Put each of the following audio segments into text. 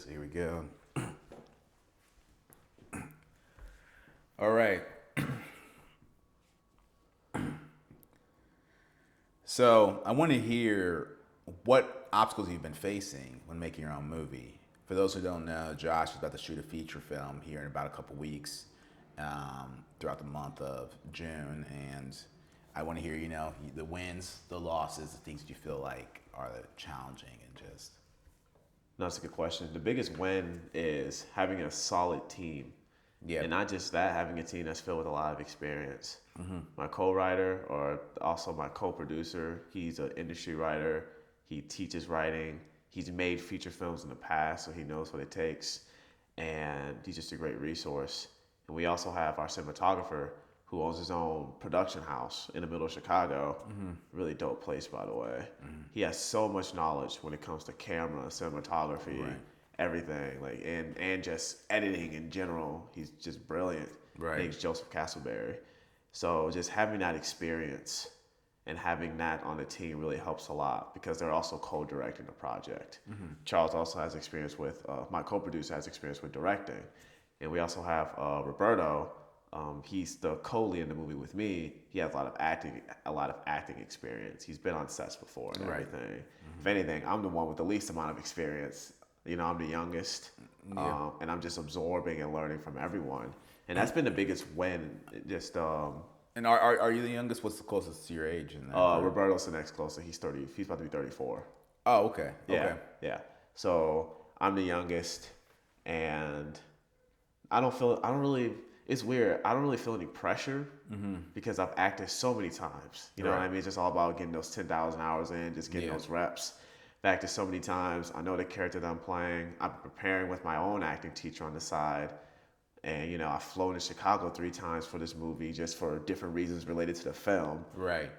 Here we go. All right. So I want to hear what obstacles you've been facing when making your own movie. For those who don't know, Josh is about to shoot a feature film here in about a couple weeks throughout the month of June. And I want to hear, the wins, the losses, the things that you feel like are challenging and just. No, that's a good question. The biggest win is having a solid team. Yeah. And not just that, having a team that's filled with a lot of experience. My co-writer, or also my co-producer, he's an industry writer. He teaches writing. He's made feature films in the past, so he knows what it takes. And he's just a great resource. And we also have our cinematographer who owns his own production house in the middle of Chicago. Really dope place, by the way. He has so much knowledge when it comes to camera, cinematography, Right. everything, like and just editing in general. He's just brilliant. Right. Name's Joseph Castleberry. So just having that experience and having that on the team really helps a lot because they're also co-directing the project. Charles also has experience with my co-producer has experience with directing, and we also have Roberto. He's the co-lead in the movie with me. He has a lot of acting experience. He's been on sets before and Right. everything. If anything, I'm the one with the least amount of experience. I'm the youngest, Yeah. and I'm just absorbing and learning from everyone. And that's been the biggest win. Just And are you the youngest? What's the closest to your age in that group? Roberto's the next closest. He's 30. He's about to be 34. Oh, okay. Yeah, Okay. yeah. So I'm the youngest, and I don't feel. I don't really. It's weird. I don't really feel any pressure because I've acted so many times. You know what I Right. mean? It's just all about getting those 10,000 hours in, just getting Yeah. those reps. I've acted so many times. I know the character that I'm playing. I'm preparing with my own acting teacher on the side. And I've flown to Chicago 3 times for this movie just for different reasons related to the film. Right.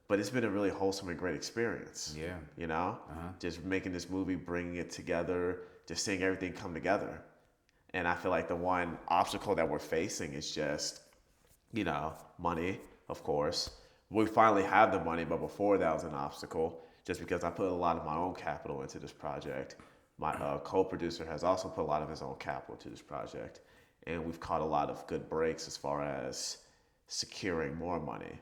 But it's been a really wholesome and great experience. Yeah. Just making this movie, bringing it together, just seeing everything come together. And I feel like the one obstacle that we're facing is just, money, of course. We finally have the money, but before that was an obstacle, just because I put a lot of my own capital into this project. My co-producer has also put a lot of his own capital to this project, and we've caught a lot of good breaks as far as securing more money.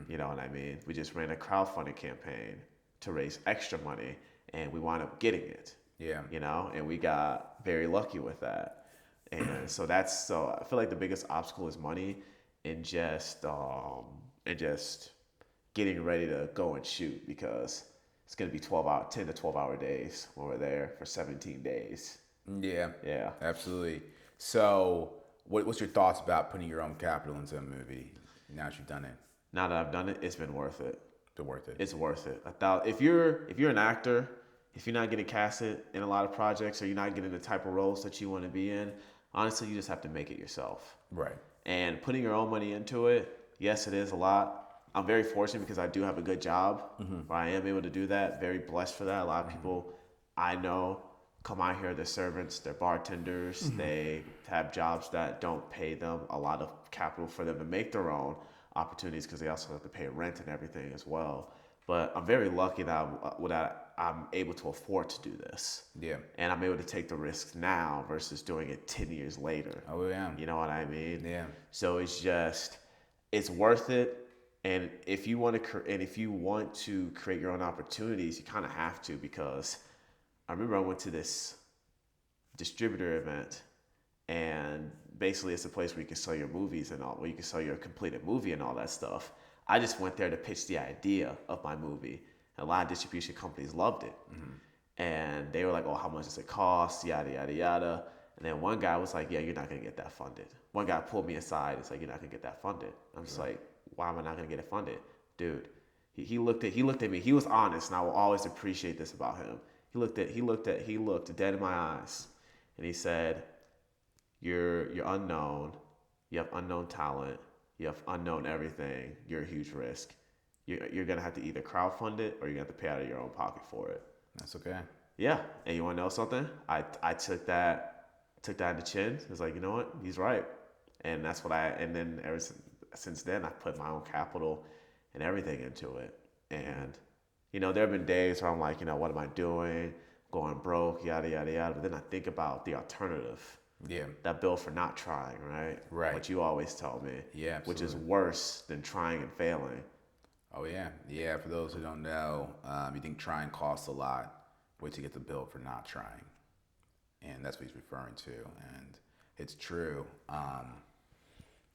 You know what I mean? We just ran a crowdfunding campaign to raise extra money, and we wound up getting it. Yeah. And we got very lucky with that. And so I feel like the biggest obstacle is money, and just getting ready to go and shoot because it's gonna be 10 to 12 hour days when we're there for 17 days. Yeah. Yeah. Absolutely. So, what's your thoughts about putting your own capital into a movie now that you've done it? Now that I've done it, it's been worth it. Is it worth it? It's worth it. If you're an actor, if you're not getting casted in a lot of projects or you're not getting the type of roles that you want to be in, honestly, you just have to make it yourself. Right. And putting your own money into it, yes, it is a lot. I'm very fortunate because I do have a good job where I am able to do that. Very blessed for that. A lot of people I know come out here, they're servants, they're bartenders, they have jobs that don't pay them a lot of capital for them to make their own opportunities because they also have to pay rent and everything as well. But I'm very lucky that I'm able to afford to do this. Yeah. And I'm able to take the risks now versus doing it 10 years later. Oh, yeah. You know what I mean? Yeah. So it's worth it. And if you want to create your own opportunities, you kind of have to, because I remember I went to this distributor event, and basically it's a place where you can sell your movies and all, where you can sell your completed movie and all that stuff. I just went there to pitch the idea of my movie. A lot of distribution companies loved it. And they were like, oh, how much does it cost? Yada, yada, yada. And then one guy was like, yeah, you're not going to get that funded. One guy pulled me aside. It's like, you're not going to get that funded. I'm just like, why am I not going to get it funded? Dude, he looked at me. He was honest, and I will always appreciate this about him. He looked dead in my eyes, and he said, you're unknown. You have unknown talent. You have unknown everything. You're a huge risk. You're going to have to either crowdfund it or you're going to have to pay out of your own pocket for it. That's okay. Yeah. And you want to know something? I took that in the chin. It was like, you know what? He's right. And that's what and then since then, I put my own capital and everything into it. And, there have been days where I'm like, what am I doing? going broke, yada yada yada. But then I think about the alternative, Yeah. that bill for not trying, right? Right. What you always tell me. Yeah, Which is absolutely. worse than trying and failing. Oh yeah, yeah. For those who don't know, you think trying costs a lot. Wait to get the bill for not trying, and that's what he's referring to. And it's true.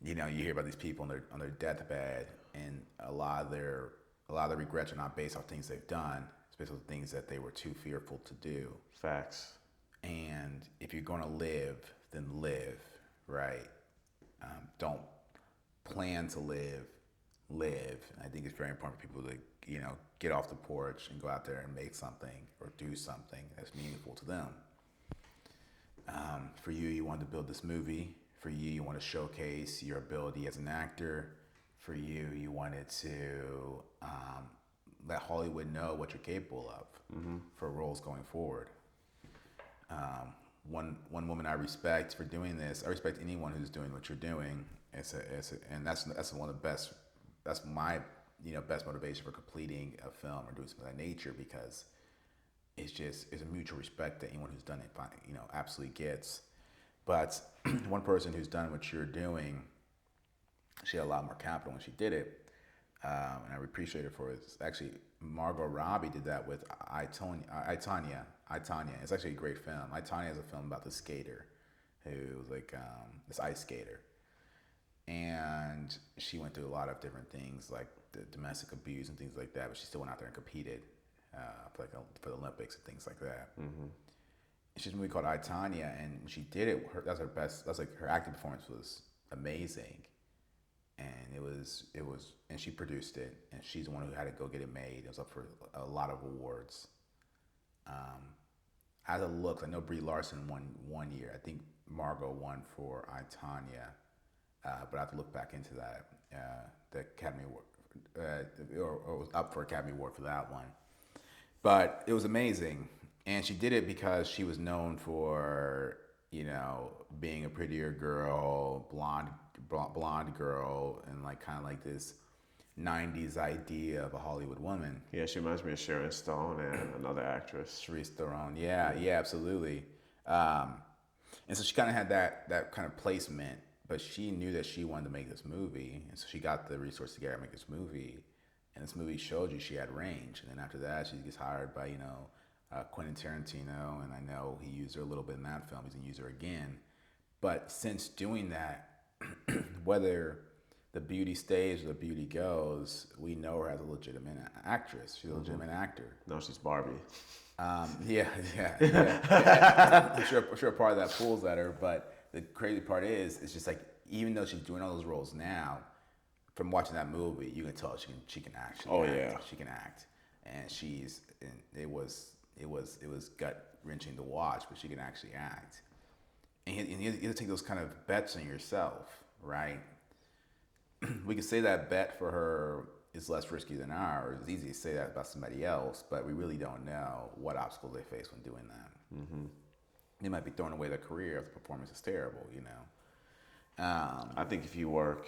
You hear about these people on their deathbed, and a lot of their regrets are not based off things they've done. It's based on things that they were too fearful to do. Facts. And if you're going to live, then live, right? Don't plan to live, live. I think it's very important for people to, get off the porch and go out there and make something or do something that's meaningful to them. For you, you wanted to build this movie. For you, you want to showcase your ability as an actor. For you, you wanted to let Hollywood know what you're capable of for roles going forward. One woman I respect for doing this. I respect anyone who's doing what you're doing. And that's one of the best. That's my best motivation for completing a film or doing something of that nature, because it's a mutual respect that anyone who's done it absolutely gets. But one person who's done what you're doing, she had a lot more capital when she did it, and I appreciate her for it. It's actually, Margot Robbie did that with I, Tonya. It's actually a great film. I, Tonya is a film about the skater who was like this ice skater. And she went through a lot of different things like the domestic abuse and things like that, but she still went out there and competed for the Olympics and things like that. She's a movie called I, Tonya, and when she did it, that's her best. That's like her acting performance was amazing, and and she produced it, and she's the one who had to go get it made. It was up for a lot of awards. As it looks, I know Brie Larson won one year. I think Margot won for I, Tonya, but I have to look back into that. The Academy Award, or was up for Academy Award for that one. But it was amazing, and she did it because she was known for being a prettier girl, blonde girl, and like kind of like this '90s idea of a Hollywood woman. Yeah, she reminds me of Sharon Stone and another actress. Charlize Theron, yeah, absolutely. And so she kind of had that kind of placement, but she knew that she wanted to make this movie, and so she got the resources together to make this movie. And this movie showed you she had range. And then after that, she gets hired by Quentin Tarantino, and I know he used her a little bit in that film. He's gonna use her again. But since doing that, whether the beauty stays or the beauty goes, we know her as a legitimate actress. She's a legitimate actor. No, she's Barbie. Yeah. I'm sure part of that pulls at her, but the crazy part is, it's just like, even though she's doing all those roles now, from watching that movie, you can tell she can act. She can act, and it was gut wrenching to watch, but she can actually act. And you have to take those kind of bets on yourself, right? We could say that bet for her is less risky than ours. It's easy to say that about somebody else, but we really don't know what obstacles they face when doing that. They might be throwing away their career if the performance is terrible, I think if you work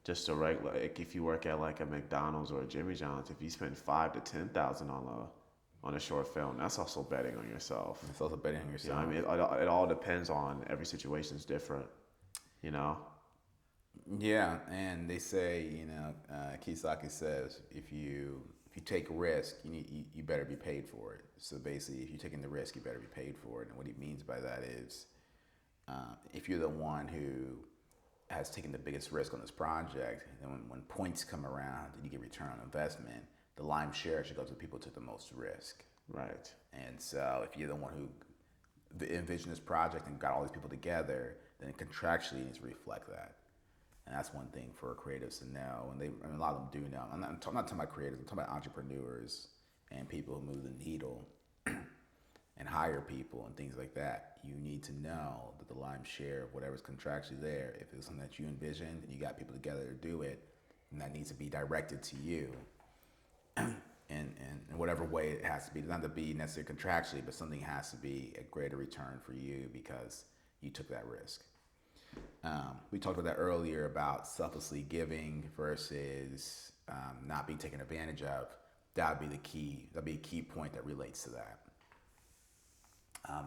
just if you work at like a McDonald's or a Jimmy John's, if you spend $5,000 to $10,000 on a short film, that's also betting on yourself. It's also betting on yourself. I mean, it all depends on, every situation is different. Yeah, and they say, Kiyosaki says, if you take risk, you better be paid for it. So basically, if you're taking the risk, you better be paid for it. And what he means by that is, if you're the one who has taken the biggest risk on this project, and when points come around and you get return on investment, the lion's share should go to the people who took the most risk. Right. And so if you're the one who envisioned this project and got all these people together, then contractually you need to reflect that. And that's one thing for creatives to know, and a lot of them do know. I'm not talking about creatives, I'm talking about entrepreneurs and people who move the needle and hire people and things like that. You need to know that the lion's share of whatever's contractually there, if it's something that you envisioned and you got people together to do it, then that needs to be directed to you in whatever way it has to be. It doesn't have to be necessarily contractually, but something has to be a greater return for you because you took that risk. We talked about that earlier about selflessly giving versus not being taken advantage of. That'd be a key point that relates to that.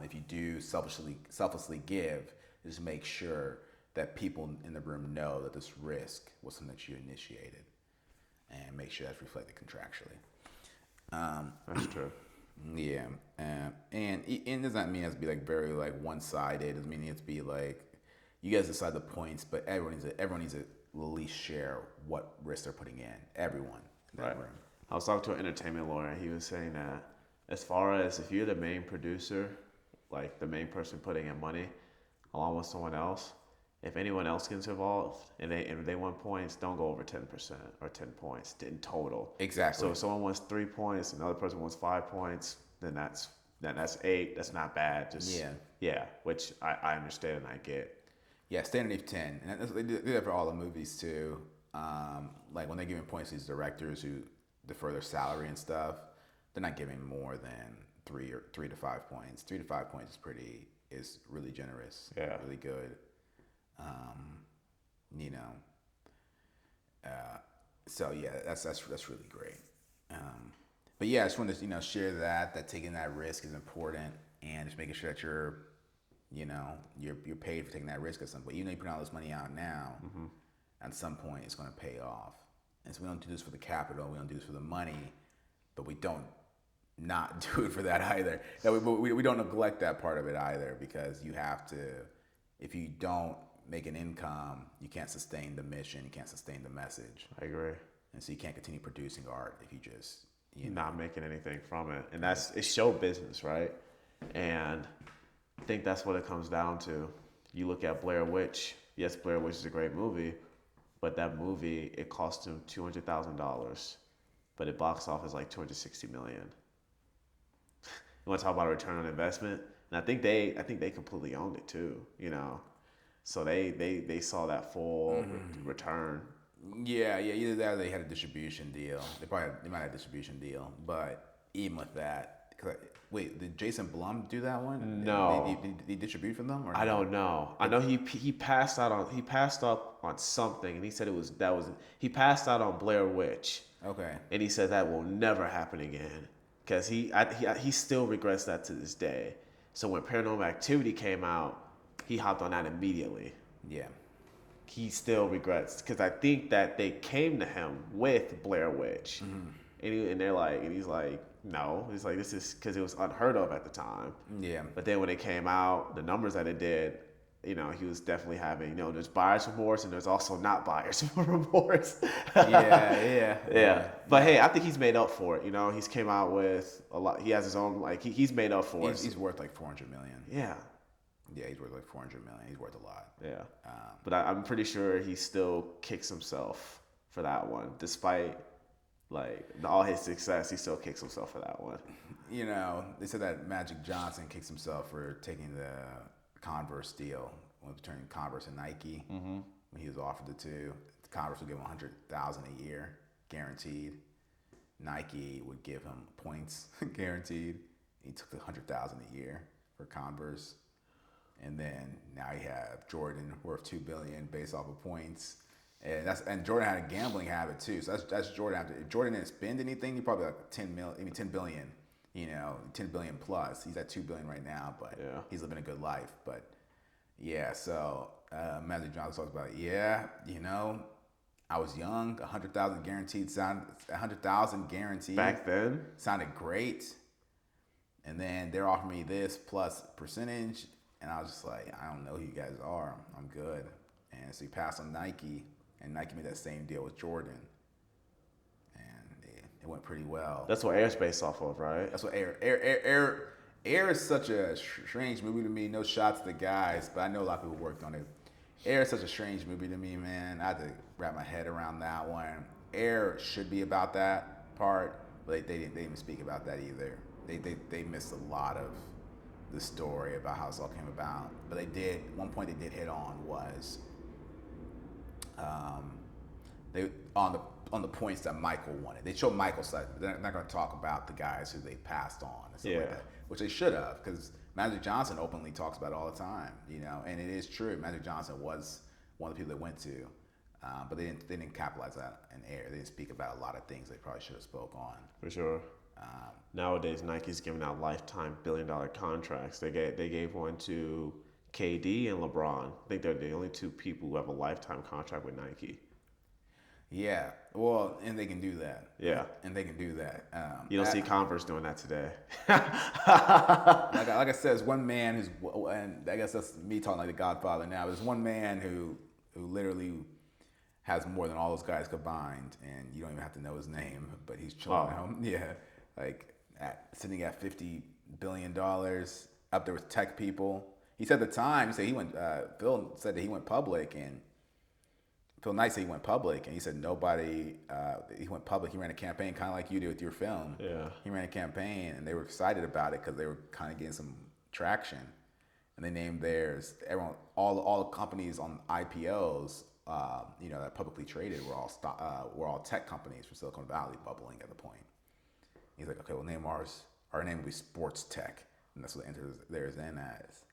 If you do selflessly give, just make sure that people in the room know that this risk was something that you initiated, and make sure that's reflected contractually. That's true. Yeah, and it does not mean it has to be like very like one sided. It doesn't mean it has to be like you guys decide the points, but everyone needs to at least share what risk they're putting in. Everyone in that Right. room. I was talking to an entertainment lawyer. He was saying that as far as if you're the main producer, like the main person putting in money, along with someone else, if anyone else gets involved and they want points, don't go over 10% or 10 points in total. Exactly. So if someone wants 3 points, another person wants 5 points, then that's eight. That's not bad. Just Yeah. yeah, which I understand and I get. Yeah, stay underneath 10. And they do that for all the movies too. Like when they're giving points to these directors who defer their salary and stuff, they're not giving more than 3 to 5 points. 3 to 5 points is really generous. Yeah. Really good. Um, you know. So yeah, that's really great. But yeah, I just want to share that taking that risk is important, and just making sure that you're paid for taking that risk at some point. Even though you put all this money out now, at some point it's going to pay off. And so we don't do this for the capital, we don't do this for the money, but we don't not do it for that either. No, we don't neglect that part of it either, because you have to. If you don't make an income, you can't sustain the mission, you can't sustain the message, I agree. and so you can't continue producing art if you just Not making anything from it, and it's show business, right? And I think that's what it comes down to. You look at Blair Witch. Yes, Blair Witch is a great movie, but that movie it cost him $200,000, but it box office like 260 million. You want to talk about a return on investment? And I think they completely owned it too. So they saw that full return. Yeah, either that or they had a distribution deal. They might have a distribution deal, but even with that, wait, did Jason Blum do that one? No. Did he distribute for them or I no? don't know. I know he passed up on something, and he said he passed out on Blair Witch, Okay. and he said that will never happen again, because he still regrets that to this day. So when Paranormal Activity came out, he hopped on that immediately. Yeah. He still regrets, because I think that they came to him with Blair Witch, and he's like, no, he's like, this is because it was unheard of at the time. Yeah. But then when it came out, the numbers that it did, he was definitely having, there's buyer's remorse and there's also not buyer's remorse. Yeah. But hey, I think he's made up for it. He's came out with a lot. He has his own, like, he's made up for it. He's worth like 400 million. Yeah. Yeah, he's worth like 400 million. He's worth a lot. Yeah. But I'm pretty sure he still kicks himself for that one, despite like all his success. He still kicks himself for that one. They said that Magic Johnson kicks himself for taking the Converse deal when between Converse and Nike. When he was offered the two, Converse would give him $100,000 a year guaranteed. Nike would give him points guaranteed. He took the $100,000 a year for Converse, and then now you have Jordan worth $2 billion based off of points. And Jordan had a gambling habit too, so that's Jordan. If Jordan didn't spend anything, he probably like 10 billion, 10 billion plus. He's at 2 billion right now, but he's living a good life. But yeah, so Magic Johnson talks about I was young, 100,000 guaranteed Back then sounded great, and then they're offering me this plus percentage, and I was just like, I don't know who you guys are. I'm good. And so he passed on Nike. And Nike made that same deal with Jordan, and it went pretty well. That's what Air's based off of, right? That's what Air is such a strange movie to me. No shots to the guys, but I know a lot of people worked on it. Air is such a strange movie to me, man. I had to wrap my head around that one. Air should be about that part, but they didn't even speak about that either. They missed a lot of the story about how this all came about. But one point they did hit on was they on the points that Michael wanted. They showed Michael's side. They're not going to talk about the guys who they passed on and stuff like that, which they should have, because Magic Johnson openly talks about it all the time, and it is true. Magic Johnson was one of the people they went to, but they didn't capitalize that in Air. They didn't speak about a lot of things they probably should have spoke on. For sure. Nowadays, Nike's giving out lifetime billion-dollar contracts. They gave one to KD and LeBron. I think they're the only two people who have a lifetime contract with Nike. Yeah, well, and they can do that. Yeah. And they can do that. You don't see Converse doing that today. Like I said, there's one man who's, and I guess that's me talking like the Godfather now. There's one man who literally has more than all those guys combined, and you don't even have to know his name, but he's chilling at home. Yeah, like sitting at $50 billion, up there with tech people. He said at the time, he said he went. Phil said that he went public, and Phil Knight said he went public, and he said nobody. He went public. He ran a campaign, kind of like you did with your film. Yeah. He ran a campaign, and they were excited about it because they were kind of getting some traction, and they named theirs. Everyone, all the companies on IPOs, that publicly traded were all tech companies from Silicon Valley bubbling at the point. He's like, okay, we'll name ours. Our name will be Sports Tech, and that's what they entered theirs in as.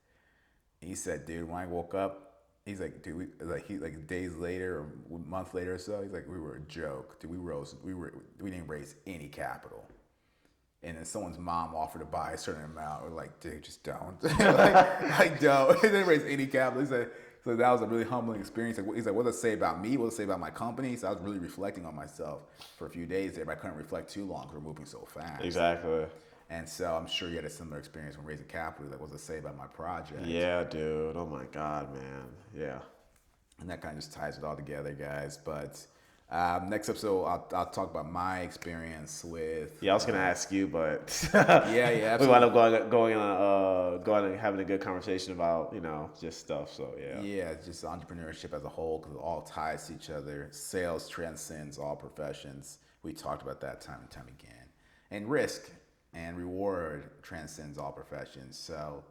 And he said, dude, when I woke up. He's like, dude, days later or a month later or so, he's like, we were a joke. Dude, we didn't raise any capital. And then someone's mom offered to buy a certain amount. We're like, dude, just don't. like, don't. They didn't raise any capital. He said, so that was a really humbling experience. He's like, what does it say about me? What does it say about my company? So I was really reflecting on myself for a few days there, but I couldn't reflect too long because we're moving so fast. Exactly. And so I'm sure you had a similar experience when raising capital. Like, what does it say about my project? Yeah, dude. Oh my God, man. Yeah. And that kind of just ties it all together, guys. But next episode, I'll talk about my experience with. Yeah, I was gonna ask you, but yeah, we wound up going and having a good conversation about just stuff. So yeah. Yeah, just entrepreneurship as a whole, because it all ties to each other. Sales transcends all professions. We talked about that time and time again. And risk and reward transcends all professions. So,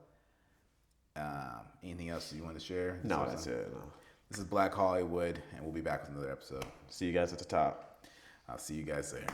anything else you want to share? No, that's it. No. This is Black Hollywood, and we'll be back with another episode. See you guys at the top. I'll see you guys there.